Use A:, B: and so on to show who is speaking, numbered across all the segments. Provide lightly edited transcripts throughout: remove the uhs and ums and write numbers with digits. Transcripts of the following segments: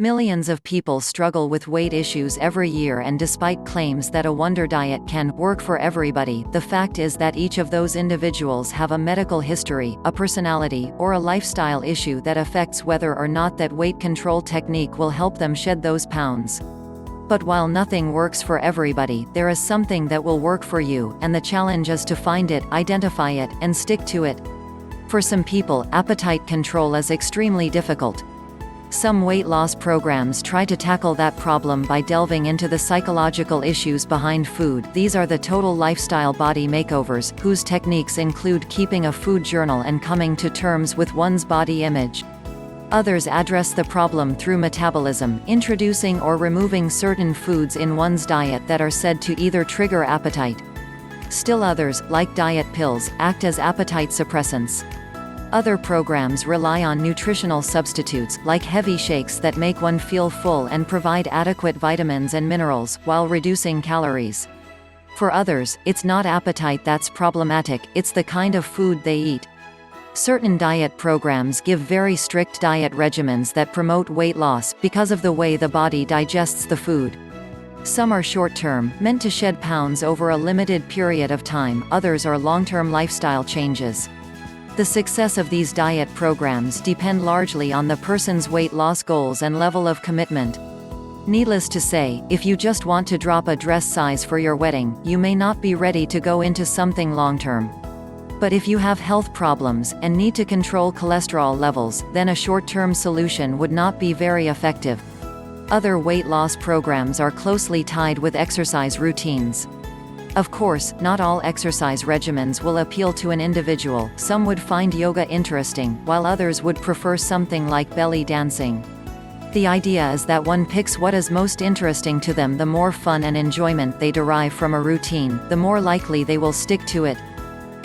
A: Millions of people struggle with weight issues every year, and despite claims that a wonder diet can work for everybody, the fact is that each of those individuals have a medical history, a personality, or a lifestyle issue that affects whether or not that weight control technique will help them shed those pounds. But while nothing works for everybody, there is something that will work for you, and the challenge is to find it, identify it, and stick to it. For some people, appetite control is extremely difficult. Some weight loss programs try to tackle that problem by delving into the psychological issues behind food. These are the total lifestyle body makeovers, whose techniques include keeping a food journal and coming to terms with one's body image. Others address the problem through metabolism, introducing or removing certain foods in one's diet that are said to either trigger appetite. Still others, like diet pills, act as appetite suppressants. Other programs rely on nutritional substitutes, like heavy shakes that make one feel full and provide adequate vitamins and minerals, while reducing calories. For others, it's not appetite that's problematic, it's the kind of food they eat. Certain diet programs give very strict diet regimens that promote weight loss, because of the way the body digests the food. Some are short-term, meant to shed pounds over a limited period of time, others are long-term lifestyle changes. The success of these diet programs depend largely on the person's weight loss goals and level of commitment. Needless to say, if you just want to drop a dress size for your wedding, you may not be ready to go into something long-term. But if you have health problems, and need to control cholesterol levels, then a short-term solution would not be very effective. Other weight loss programs are closely tied with exercise routines. Of course, not all exercise regimens will appeal to an individual. Some would find yoga interesting, while others would prefer something like belly dancing. The idea is that one picks what is most interesting to them. The more fun and enjoyment they derive from a routine, the more likely they will stick to it.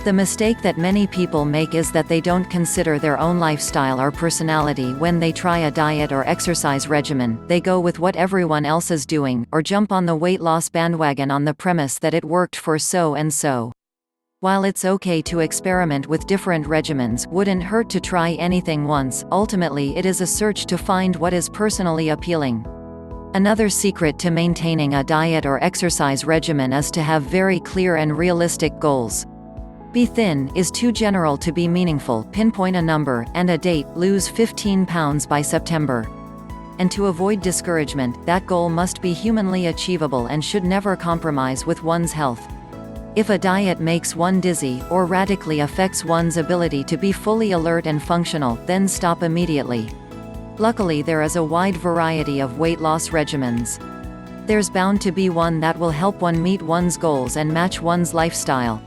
A: The mistake that many people make is that they don't consider their own lifestyle or personality when they try a diet or exercise regimen. They go with what everyone else is doing, or jump on the weight loss bandwagon on the premise that it worked for so and so. While it's okay to experiment with different regimens, wouldn't hurt to try anything once. Ultimately, it is a search to find what is personally appealing. Another secret to maintaining a diet or exercise regimen is to have very clear and realistic goals. Be thin is too general to be meaningful. Pinpoint a number and a date, lose 15 pounds by September. And to avoid discouragement, that goal must be humanly achievable and should never compromise with one's health. If a diet makes one dizzy, or radically affects one's ability to be fully alert and functional, then stop immediately. Luckily, there is a wide variety of weight loss regimens. There's bound to be one that will help one meet one's goals and match one's lifestyle.